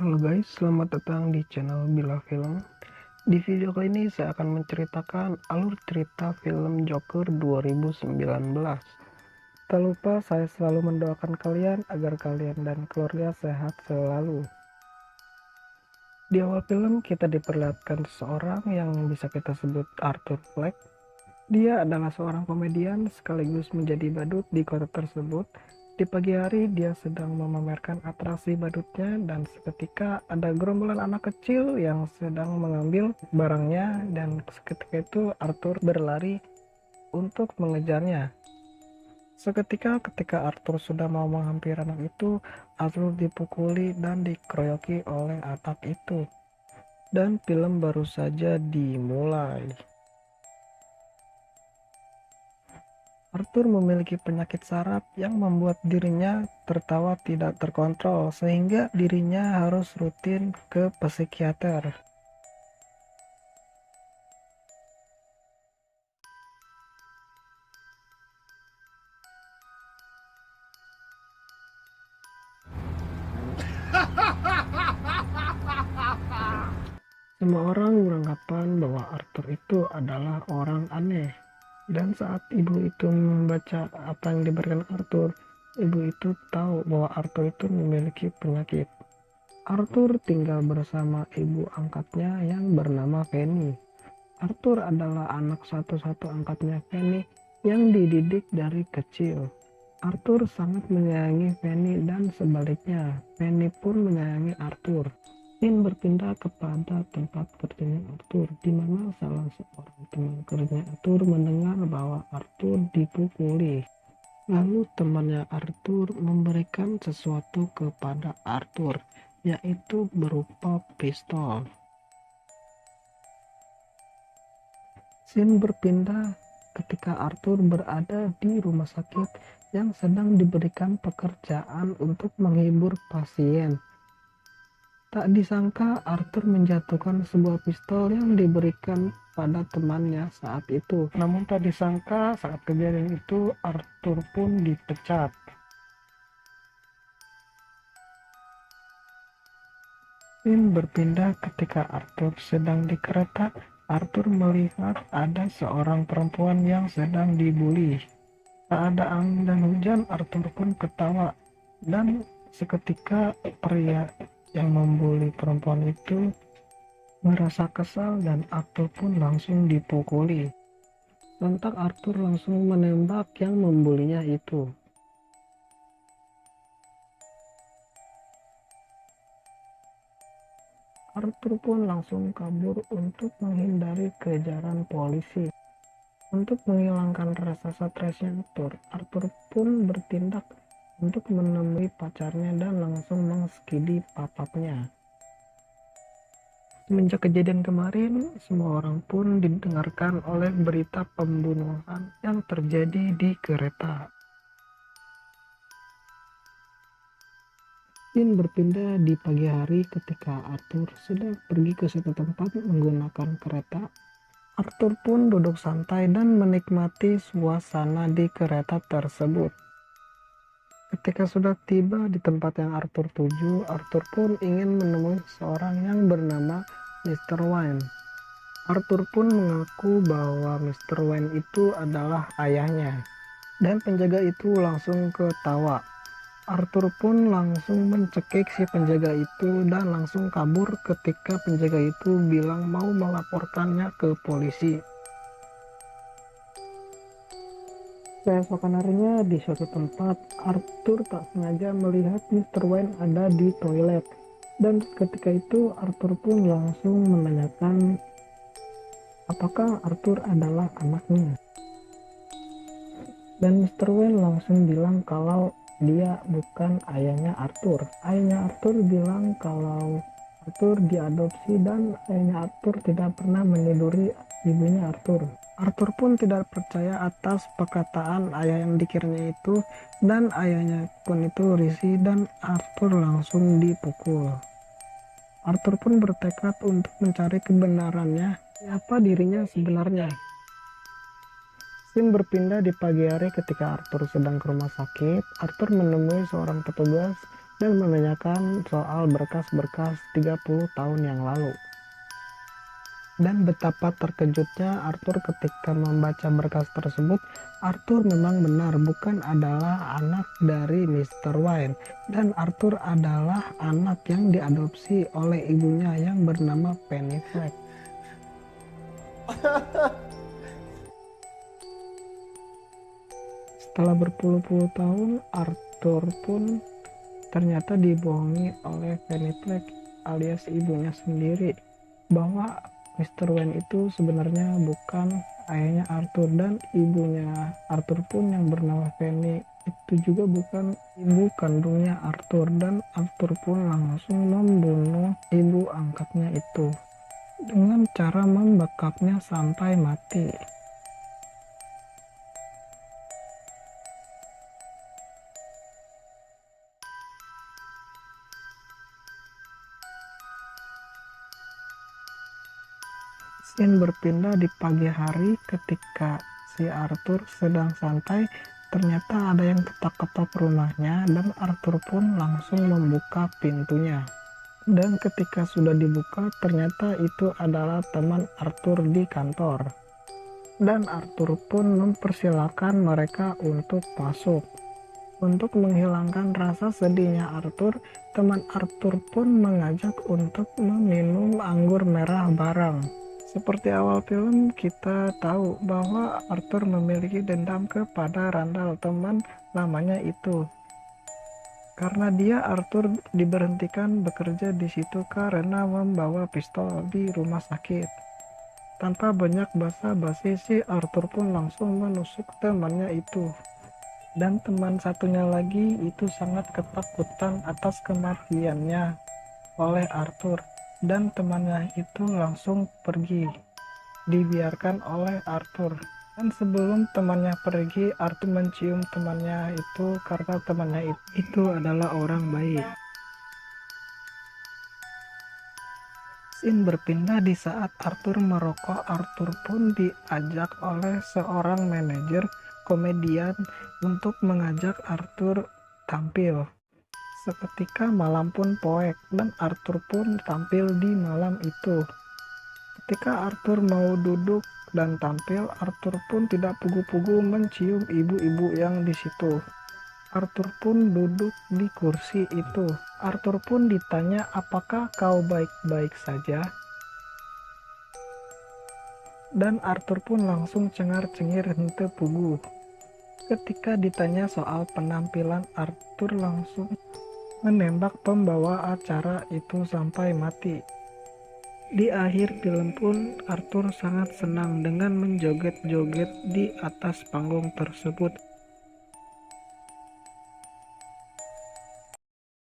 Halo guys, selamat datang di channel Bila Film. Di video kali ini saya akan menceritakan alur cerita film Joker 2019. Tak lupa saya selalu mendoakan kalian agar kalian dan keluarga sehat selalu. Di awal film kita diperlihatkan seseorang yang bisa kita sebut Arthur Fleck. Dia adalah seorang komedian sekaligus menjadi badut di kota tersebut. Di pagi hari dia sedang memamerkan atraksi badutnya dan seketika ada gerombolan anak kecil yang sedang mengambil barangnya dan seketika itu Arthur berlari untuk mengejarnya. Seketika ketika Arthur sudah mau menghampiri anak itu, Arthur dipukuli dan dikeroyoki oleh anak itu. Dan film baru saja dimulai. Arthur memiliki penyakit saraf yang membuat dirinya tertawa tidak terkontrol sehingga dirinya harus rutin ke psikiater. Semua orang beranggapan bahwa Arthur itu adalah orang aneh. Dan saat ibu itu membaca apa yang diberikan Arthur, ibu itu tahu bahwa Arthur itu memiliki penyakit. Arthur tinggal bersama ibu angkatnya yang bernama Fanny. Arthur adalah anak satu-satu angkatnya Fanny yang dididik dari kecil. Arthur sangat menyayangi Fanny dan sebaliknya, Fanny pun menyayangi Arthur. Scene berpindah kepada tempat kerjanya Arthur, di mana salah seorang teman kerjanya Arthur mendengar bahwa Arthur dipukuli. Lalu temannya Arthur memberikan sesuatu kepada Arthur, yaitu berupa pistol. Scene berpindah ketika Arthur berada di rumah sakit yang sedang diberikan pekerjaan untuk menghibur pasien. Tak disangka Arthur menjatuhkan sebuah pistol yang diberikan pada temannya saat itu. Namun tak disangka saat kejadian itu Arthur pun dipecat. Scene berpindah ketika Arthur sedang di kereta. Arthur melihat ada seorang perempuan yang sedang dibully. Tak ada angin dan hujan, Arthur pun ketawa. Dan seketika pria yang membuli perempuan itu merasa kesal dan Arthur pun langsung dipukuli. Sontak Arthur langsung menembak yang membulinya itu. Arthur pun langsung kabur untuk menghindari kejaran polisi. Untuk menghilangkan rasa stresnya Arthur pun bertindak untuk menemui pacarnya dan langsung mengskidi papapnya. Semenjak kejadian kemarin, semua orang pun didengarkan oleh berita pembunuhan yang terjadi di kereta. Scene berpindah di pagi hari ketika Arthur sedang pergi ke suatu tempat menggunakan kereta. Arthur pun duduk santai dan menikmati suasana di kereta tersebut. Ketika sudah tiba di tempat yang Arthur tuju, Arthur pun ingin menemui seorang yang bernama Mr. Wayne. Arthur pun mengaku bahwa Mr. Wayne itu adalah ayahnya, dan penjaga itu langsung ketawa. Arthur pun langsung mencekik si penjaga itu dan langsung kabur ketika penjaga itu bilang mau melaporkannya ke polisi. Keesokan harinya di suatu tempat, Arthur tak sengaja melihat Mr. Wayne ada di toilet. Dan ketika itu Arthur pun langsung menanyakan apakah Arthur adalah anaknya. Dan Mr. Wayne langsung bilang kalau dia bukan ayahnya Arthur. Ayahnya Arthur bilang kalau Arthur diadopsi dan ayahnya Arthur tidak pernah meniduri ibunya Arthur. Arthur pun tidak percaya atas perkataan ayah yang dikiranya itu, dan ayahnya pun itu risih dan Arthur langsung dipukul. Arthur pun bertekad untuk mencari kebenarannya, siapa dirinya sebenarnya. Scene berpindah di pagi hari ketika Arthur sedang ke rumah sakit. Arthur menemui seorang petugas dan menanyakan soal berkas-berkas 30 tahun yang lalu. Dan betapa terkejutnya Arthur ketika membaca berkas tersebut. Arthur memang benar bukan adalah anak dari Mr. Wayne, dan Arthur adalah anak yang diadopsi oleh ibunya yang bernama Penny Fleck. Setelah berpuluh-puluh tahun, Arthur pun ternyata dibohongi oleh Penny Fleck alias ibunya sendiri bahwa Mr. Wayne itu sebenarnya bukan ayahnya Arthur, dan ibunya Arthur pun yang bernama Penny itu juga bukan ibu kandungnya Arthur, dan Arthur pun langsung membunuh ibu angkatnya itu dengan cara membekalnya sampai mati. Scene berpindah di pagi hari ketika si Arthur sedang santai. Ternyata ada yang ketok-ketok rumahnya, dan Arthur pun langsung membuka pintunya. Dan ketika sudah dibuka, ternyata itu adalah teman Arthur di kantor. Dan Arthur pun mempersilahkan mereka untuk masuk. Untuk menghilangkan rasa sedihnya Arthur, teman Arthur pun mengajak untuk meminum anggur merah bareng. Seperti awal film, kita tahu bahwa Arthur memiliki dendam kepada Randall, teman lamanya itu. Karena dia, Arthur diberhentikan bekerja di situ karena membawa pistol di rumah sakit. Tanpa banyak basa-basi, si Arthur pun langsung menusuk temannya itu. Dan teman satunya lagi itu sangat ketakutan atas kematiannya oleh Arthur, dan temannya itu langsung pergi, dibiarkan oleh Arthur. Dan sebelum temannya pergi, Arthur mencium temannya itu karena temannya itu adalah orang baik. Scene berpindah di saat Arthur merokok. Arthur pun diajak oleh seorang manajer komedian untuk mengajak Arthur tampil. Seketika malam pun poek, dan Arthur pun tampil di malam itu. Ketika Arthur mau duduk dan tampil, Arthur pun tidak pugu-pugu mencium ibu-ibu yang di situ. Arthur pun duduk di kursi itu. Arthur pun ditanya, "Apakah kau baik-baik saja?" Dan Arthur pun langsung cengar-cengir hente pugu. Ketika ditanya soal penampilan, Arthur langsung menembak pembawa acara itu sampai mati. Di akhir film pun Arthur sangat senang dengan menjoget-joget di atas panggung tersebut.